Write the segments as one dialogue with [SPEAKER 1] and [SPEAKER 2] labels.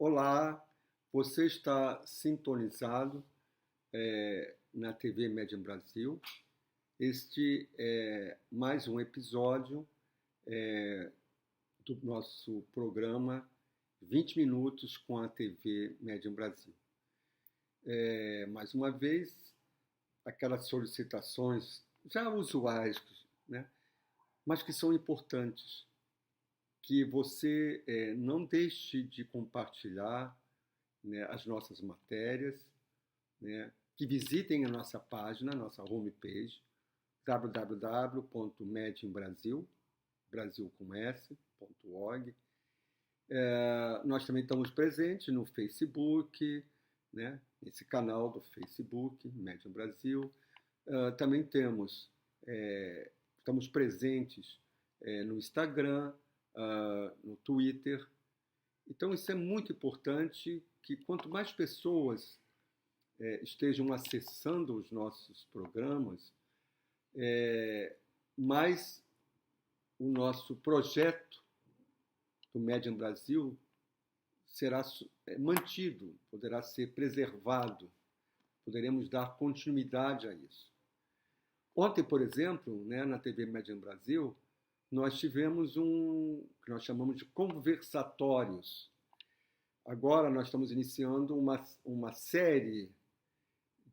[SPEAKER 1] Olá, você está sintonizado na TV Medium Brasil. Este é mais um episódio do nosso programa 20 Minutos com a TV Medium Brasil. Mais uma vez, aquelas solicitações já usuais, né, mas que são importantes, que você não deixe de compartilhar, né, as nossas matérias, né, que visitem a nossa página, nossa homepage, www.mediumbrasil, Brasil com S.org. Nós também estamos presentes no Facebook, né, nesse canal do Facebook, Medium Brasil. Também estamos presentes no Instagram, no Twitter. Então, isso é muito importante, que quanto mais pessoas estejam acessando os nossos programas, mais o nosso projeto do Medium Brasil será mantido, poderá ser preservado, poderemos dar continuidade a isso. Ontem, por exemplo, né, na TV Medium Brasil, nós tivemos o que nós chamamos de conversatórios. Agora nós estamos iniciando uma série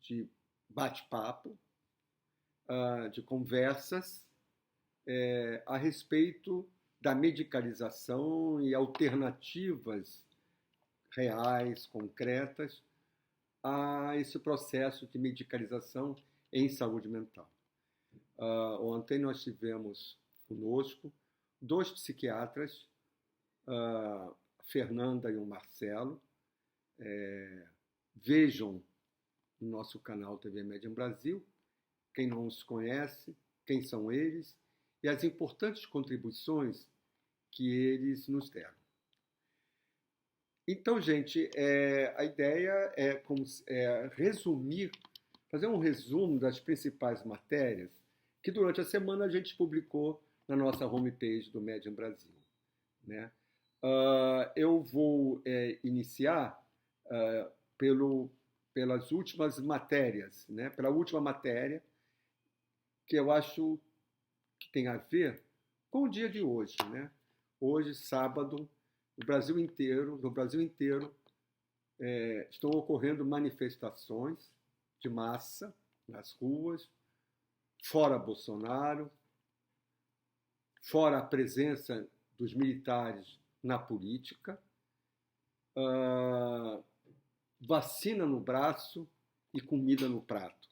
[SPEAKER 1] de bate-papo, de conversas a respeito da medicalização e alternativas reais, concretas, a esse processo de medicalização em saúde mental. Ontem nós tivemos conosco 2 psiquiatras, a Fernanda e o Marcelo. Vejam no nosso canal TV Medium Brasil, quem não os conhece, quem são eles e as importantes contribuições que eles nos deram. Então, gente, a ideia é resumir, fazer um resumo das principais matérias que durante a semana a gente publicou na nossa homepage do Medium Brasil, né? Eu vou iniciar pelas últimas matérias, né? Pela última matéria, que eu acho que tem a ver com o dia de hoje, né? Hoje, sábado, no Brasil inteiro estão ocorrendo manifestações de massa nas ruas, fora Bolsonaro, fora a presença dos militares na política, vacina no braço e comida no prato.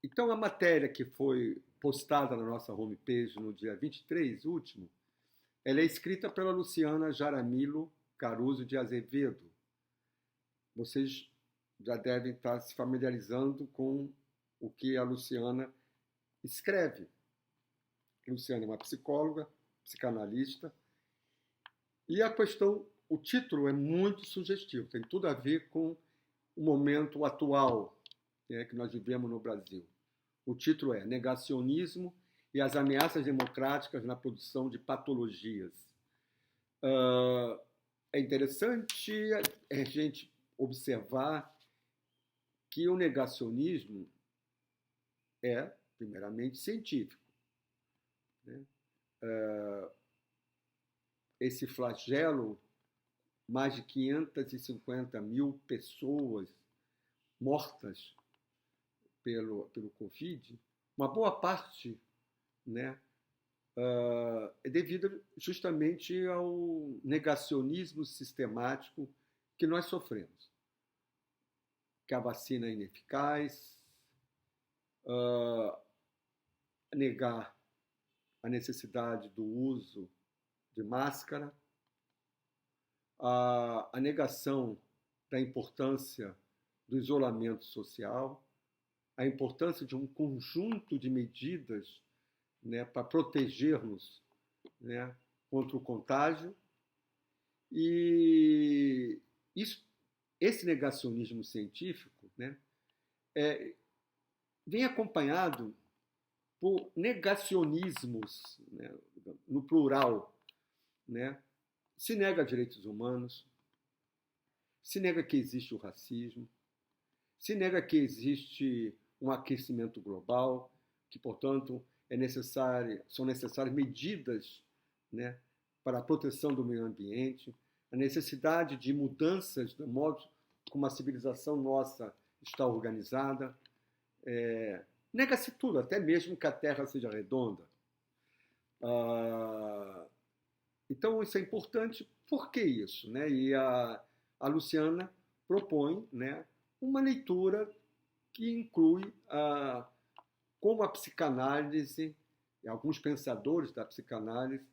[SPEAKER 1] Então, a matéria que foi postada na nossa homepage no dia 23, último, ela é escrita pela Luciana Jaramillo Caruso de Azevedo. Vocês já devem estar se familiarizando com o que a Luciana escreve. Luciana é uma psicóloga, psicanalista, e o título é muito sugestivo, tem tudo a ver com o momento atual, né, que nós vivemos no Brasil. O título é Negacionismo e as ameaças democráticas na produção de patologias. É interessante a gente observar que o negacionismo é, primeiramente, científico, né? Esse flagelo, mais de 550 mil pessoas mortas pelo Covid, uma boa parte, né, é devido justamente ao negacionismo sistemático que nós sofremos. Que a vacina é ineficaz, negar a necessidade do uso de máscara, a negação da importância do isolamento social, a importância de um conjunto de medidas, né, para protegermos, né, contra o contágio. E esse negacionismo científico, né, vem acompanhado por negacionismos, né, no plural, né? Se nega direitos humanos, se nega que existe o racismo, se nega que existe um aquecimento global, que, portanto, são necessárias medidas, né, para a proteção do meio ambiente, a necessidade de mudanças do modo como a civilização nossa está organizada. Nega-se tudo, até mesmo que a Terra seja redonda. Então, isso é importante. Por que isso? Né? E a Luciana propõe, né, uma leitura que inclui como a psicanálise, e alguns pensadores da psicanálise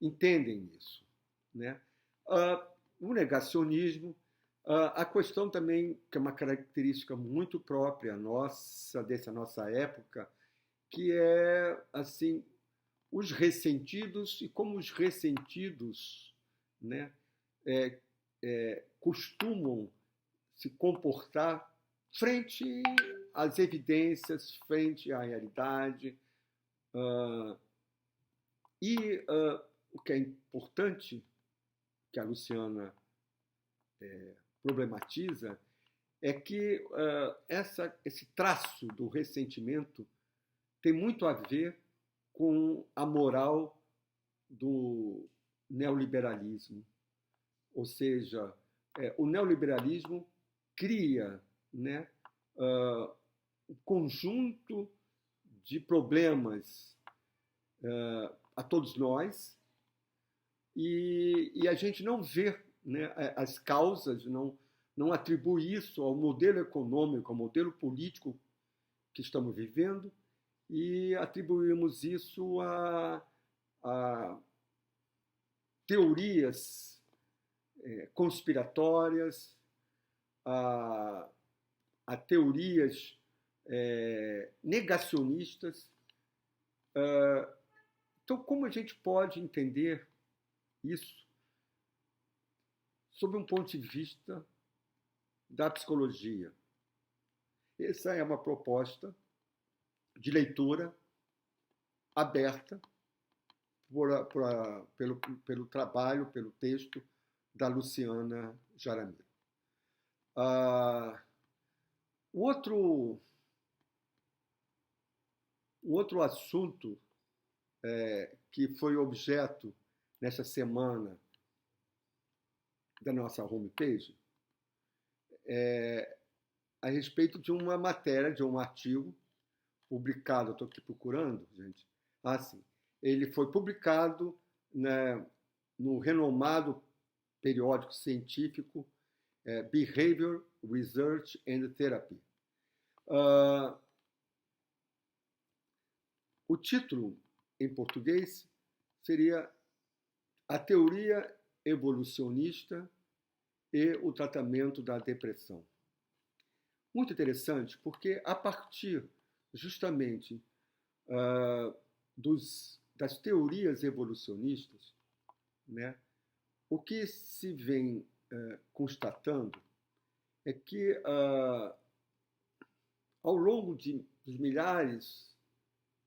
[SPEAKER 1] entendem isso. Né? O negacionismo, a questão também, que é uma característica muito própria nossa, dessa nossa época, que é assim, os ressentidos e como os ressentidos, né, costumam se comportar frente às evidências, frente à realidade. O que é importante, que a Luciana problematiza, é que esse traço do ressentimento tem muito a ver com a moral do neoliberalismo. Ou seja, o neoliberalismo cria, né, um conjunto de problemas a todos nós e a gente não vê, né, as causas, não atribui isso ao modelo econômico, ao modelo político que estamos vivendo e atribuímos isso a teorias conspiratórias, a teorias negacionistas. Então, como a gente pode entender isso sob um ponto de vista da psicologia? Essa é uma proposta de leitura aberta pelo trabalho, pelo texto da Luciana Jaramillo. O outro assunto que foi objeto nessa semana da nossa homepage é a respeito de uma matéria, de um artigo publicado, estou aqui procurando, gente. Sim. Ele foi publicado, né, no renomado periódico científico Behavior Research and Therapy. O título, em português, seria A Teoria Evolucionista e o Tratamento da Depressão. Muito interessante, porque a partir justamente das teorias evolucionistas, né, o que se vem constatando é que ao longo dos milhares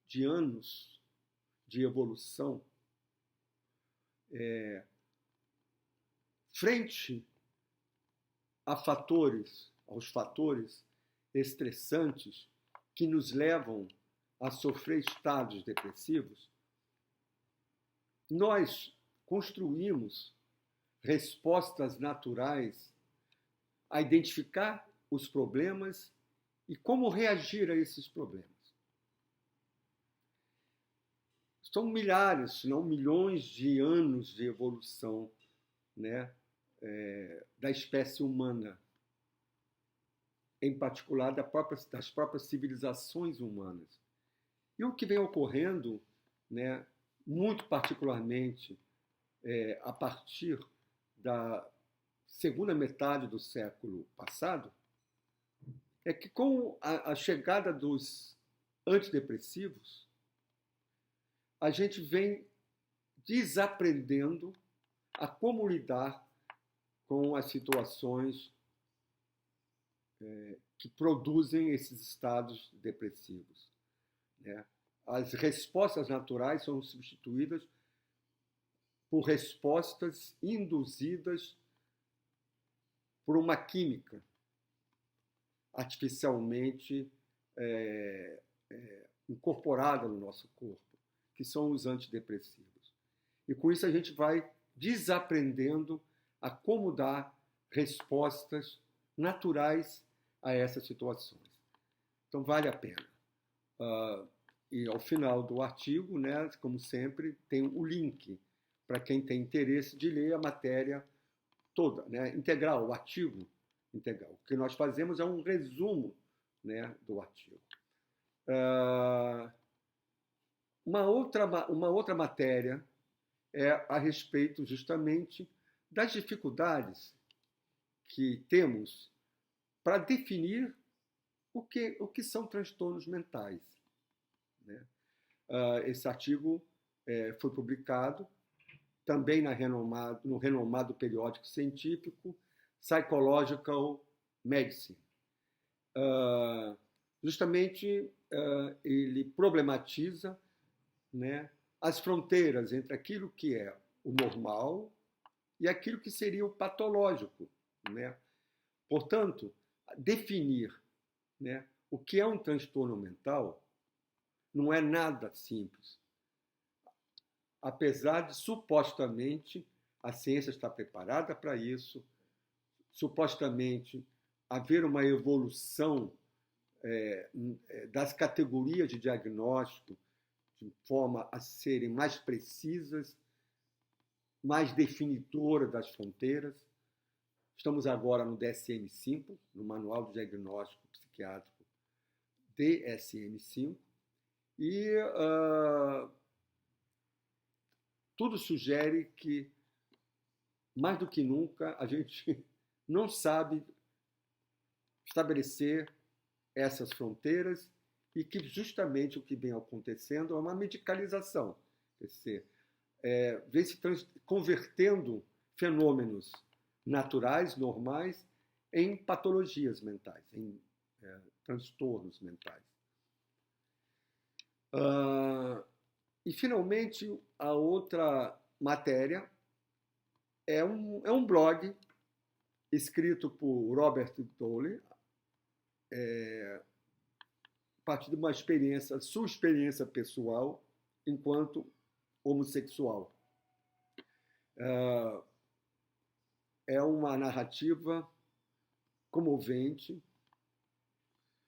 [SPEAKER 1] de anos de evolução, frente aos fatores estressantes que nos levam a sofrer estados depressivos, nós construímos respostas naturais a identificar os problemas e como reagir a esses problemas. São milhares, se não milhões de anos de evolução, né, da espécie humana, em particular das próprias civilizações humanas. E o que vem ocorrendo, né, muito particularmente a partir da segunda metade do século passado, é que com a chegada dos antidepressivos, a gente vem desaprendendo a como lidar com as situações que produzem esses estados depressivos. Né? As respostas naturais são substituídas por respostas induzidas por uma química artificialmente é, incorporada no nosso corpo, que são os antidepressivos. E com isso a gente vai desaprendendo a como dar respostas naturais a essas situações. Então vale a pena. E ao final do artigo, né, como sempre, tem o link para quem tem interesse de ler a matéria toda, né, integral, o artigo integral. O que nós fazemos é um resumo, né, do artigo. Uma outra matéria é a respeito justamente das dificuldades que temos para definir o que são transtornos mentais, né? Esse artigo foi publicado também no renomado periódico científico Psychological Medicine. Justamente ele problematiza, né, as fronteiras entre aquilo que é o normal e aquilo que seria o patológico, né? Portanto, definir, né, o que é um transtorno mental não é nada simples. Apesar de, supostamente, a ciência estar preparada para isso, supostamente haver uma evolução das categorias de diagnóstico de forma a serem mais precisas, mais definidoras das fronteiras. Estamos agora no DSM-5, no Manual de Diagnóstico Psiquiátrico DSM-5, e tudo sugere que, mais do que nunca, a gente não sabe estabelecer essas fronteiras e que justamente o que vem acontecendo é uma medicalização, quer dizer, vem se convertendo fenômenos naturais, normais, em patologias mentais, em transtornos mentais. E, finalmente, a outra matéria é um blog escrito por Robert Dole, a partir de sua experiência pessoal enquanto homossexual. É uma narrativa comovente,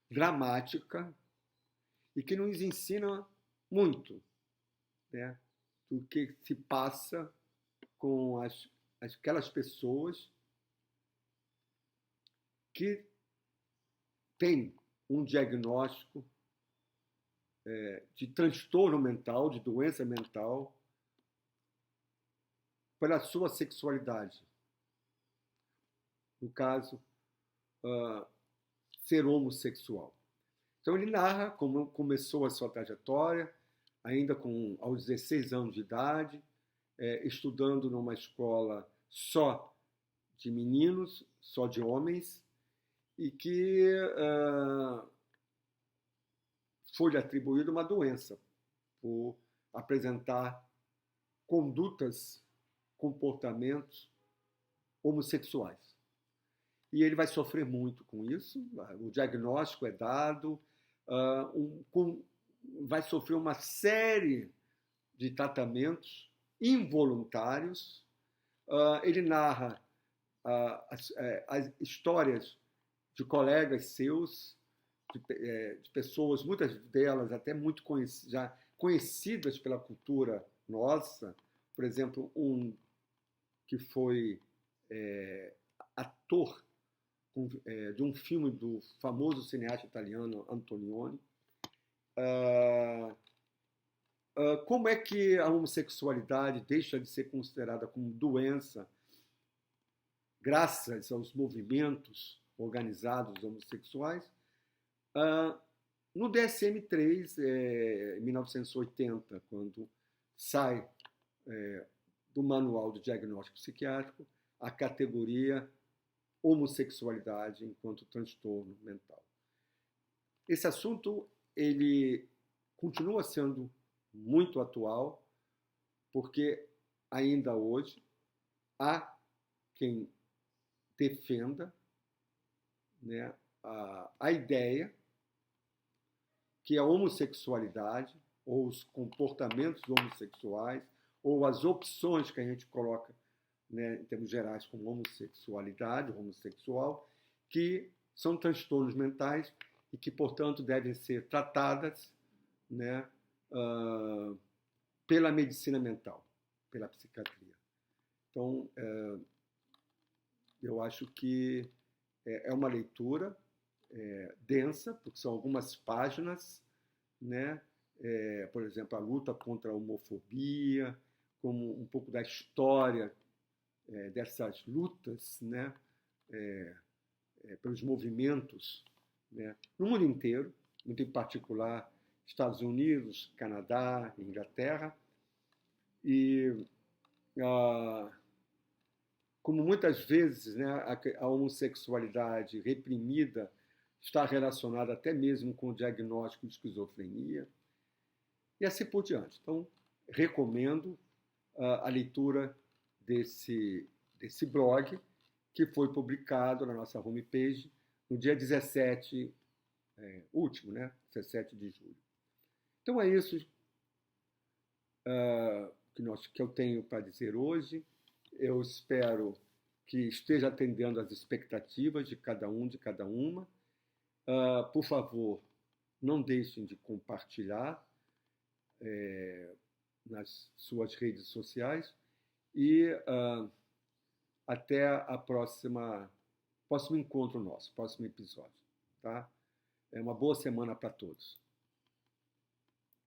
[SPEAKER 1] dramática e que nos ensina muito, né, do que se passa com aquelas pessoas que têm um diagnóstico de transtorno mental, de doença mental, pela sua sexualidade. No caso, ser homossexual. Então ele narra como começou a sua trajetória, ainda aos 16 anos de idade, estudando numa escola só de meninos, só de homens, e que foi-lhe atribuída uma doença por apresentar condutas, comportamentos homossexuais. E ele vai sofrer muito com isso, o diagnóstico é dado, vai sofrer uma série de tratamentos involuntários. Ele narra as histórias de colegas seus, de pessoas, muitas delas até muito já conhecidas pela cultura nossa. Por exemplo, um que foi ator de um filme do famoso cineasta italiano Antonioni. Como é que a homossexualidade deixa de ser considerada como doença graças aos movimentos organizados homossexuais? No DSM-3, em 1980, quando sai do Manual de Diagnóstico Psiquiátrico a categoria homossexualidade enquanto transtorno mental. Esse assunto ele continua sendo muito atual, porque ainda hoje há quem defenda, né, a ideia que a homossexualidade, ou os comportamentos homossexuais, ou as opções que a gente coloca, né, em termos gerais, como homossexualidade, homossexual, que são transtornos mentais e que, portanto, devem ser tratadas, né, pela medicina mental, pela psiquiatria. Então, eu acho que é uma leitura densa, porque são algumas páginas, né? Por exemplo, a luta contra a homofobia, como um pouco da história dessas lutas, né? Pelos movimentos, né? No mundo inteiro, muito em particular Estados Unidos, Canadá, Inglaterra, e como muitas vezes, né, a homossexualidade reprimida está relacionada até mesmo com o diagnóstico de esquizofrenia, e assim por diante. Então, recomendo a leitura desse blog, que foi publicado na nossa homepage no dia 17, último, né? 17 de julho. Então é isso que eu tenho para dizer hoje. Eu espero que esteja atendendo às expectativas de cada um, de cada uma. Por favor, não deixem de compartilhar nas suas redes sociais e até a próximo encontro nosso, próximo episódio. Tá? Uma boa semana para todos.